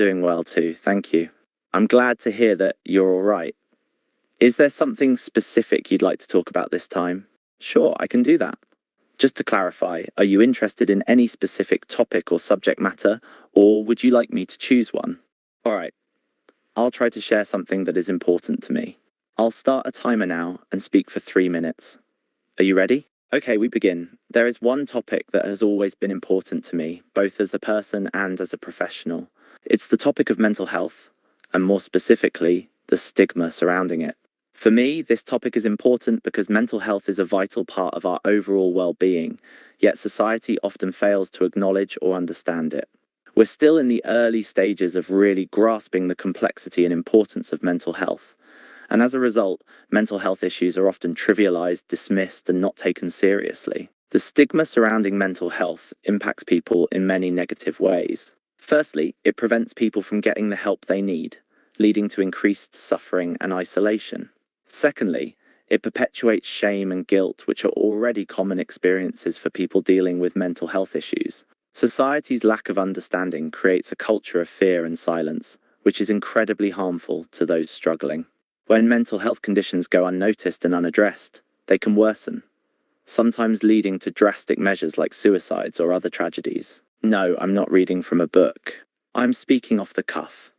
Doing well too, thank you. I'm glad to hear that you're all right. Is there something specific you'd like to talk about this time? Sure, I can do that. Just to clarify, are you interested in any specific topic or subject matter, or would you like me to choose one? All right, I'll try to share something that is important to me. I'll start a timer now and speak for 3 minutes. Are you ready? Okay, we begin. There is one topic that has always been important to me, both as a person and as a professional. It's the topic of mental health, and more specifically, the stigma surrounding it. For me, this topic is important because mental health is a vital part of our overall well-being, yet society often fails to acknowledge or understand it. We're still in the early stages of really grasping the complexity and importance of mental health. And as a result, mental health issues are often trivialized, dismissed, and not taken seriously. The stigma surrounding mental health impacts people in many negative ways. Firstly, it prevents people from getting the help they need, leading to increased suffering and isolation. Secondly, it perpetuates shame and guilt, which are already common experiences for people dealing with mental health issues. Society's lack of understanding creates a culture of fear and silence, which is incredibly harmful to those struggling. When mental health conditions go unnoticed and unaddressed, they can worsen, sometimes leading to drastic measures like suicides or other tragedies. No, I'm not reading from a book. I'm speaking off the cuff,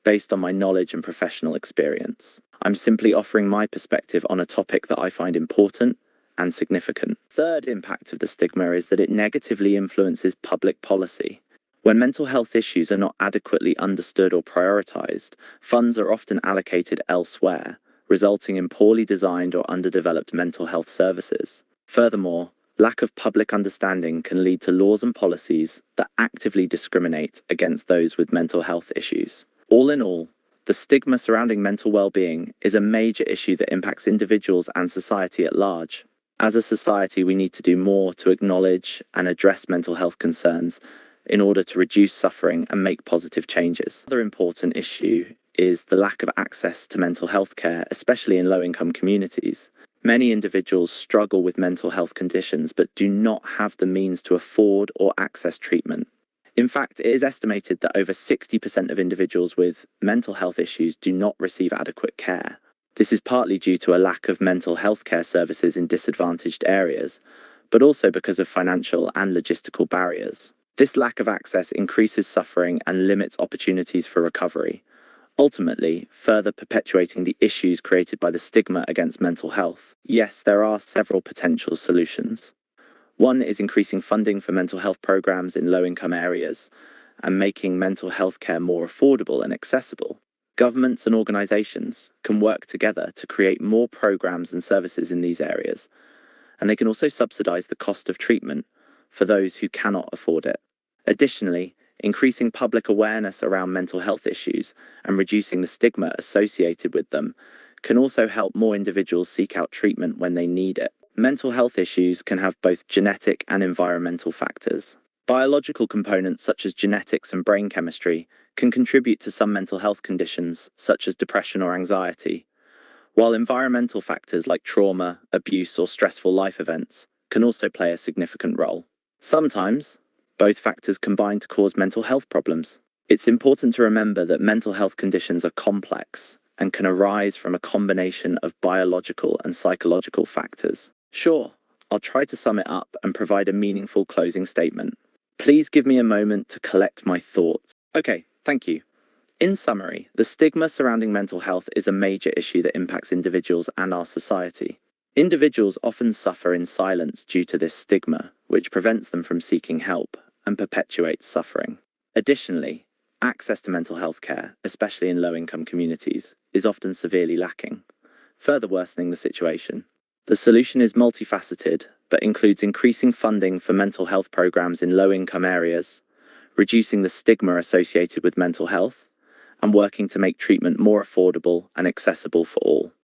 based on my knowledge and professional experience. I'm simply offering my perspective on a topic that I find important and significant. Third impact of the stigma is that it negatively influences public policy. When mental health issues are not adequately understood or prioritized, funds are often allocated elsewhere, resulting in poorly designed or underdeveloped mental health services. Furthermore, lack of public understanding can lead to laws and policies that actively discriminate against those with mental health issues. All in all, the stigma surrounding mental well-being is a major issue that impacts individuals and society at large. As a society, we need to do more to acknowledge and address mental health concerns in order to reduce suffering and make positive changes. Another important issue is the lack of access to mental health care, especially in low-income communities. Many individuals struggle with mental health conditions but do not have the means to afford or access treatment. In fact, it is estimated that over 60% of individuals with mental health issues do not receive adequate care. This is partly due to a lack of mental health care services in disadvantaged areas, but also because of financial and logistical barriers. This lack of access increases suffering and limits opportunities for recovery, ultimately further perpetuating the issues created by the stigma against mental health. Yes, there are several potential solutions. One is increasing funding for mental health programs in low-income areas and making mental health care more affordable and accessible. Governments and organizations can work together to create more programs and services in these areas, and they can also subsidize the cost of treatment for those who cannot afford it. Additionally, increasing public awareness around mental health issues and reducing the stigma associated with them can also help more individuals seek out treatment when they need it. Mental health issues can have both genetic and environmental factors. Biological components such as genetics and brain chemistry can contribute to some mental health conditions such as depression or anxiety, while environmental factors like trauma, abuse, or stressful life events can also play a significant role. Sometimes, both factors combine to cause mental health problems. It's important to remember that mental health conditions are complex and can arise from a combination of biological and psychological factors. Sure, I'll try to sum it up and provide a meaningful closing statement. Please give me a moment to collect my thoughts. Okay, thank you. In summary, the stigma surrounding mental health is a major issue that impacts individuals and our society. Individuals often suffer in silence due to this stigma, which prevents them from seeking help and perpetuates suffering. Additionally, access to mental health care, especially in low-income communities, is often severely lacking, further worsening the situation. The solution is multifaceted, but includes increasing funding for mental health programs in low-income areas, reducing the stigma associated with mental health, and working to make treatment more affordable and accessible for all.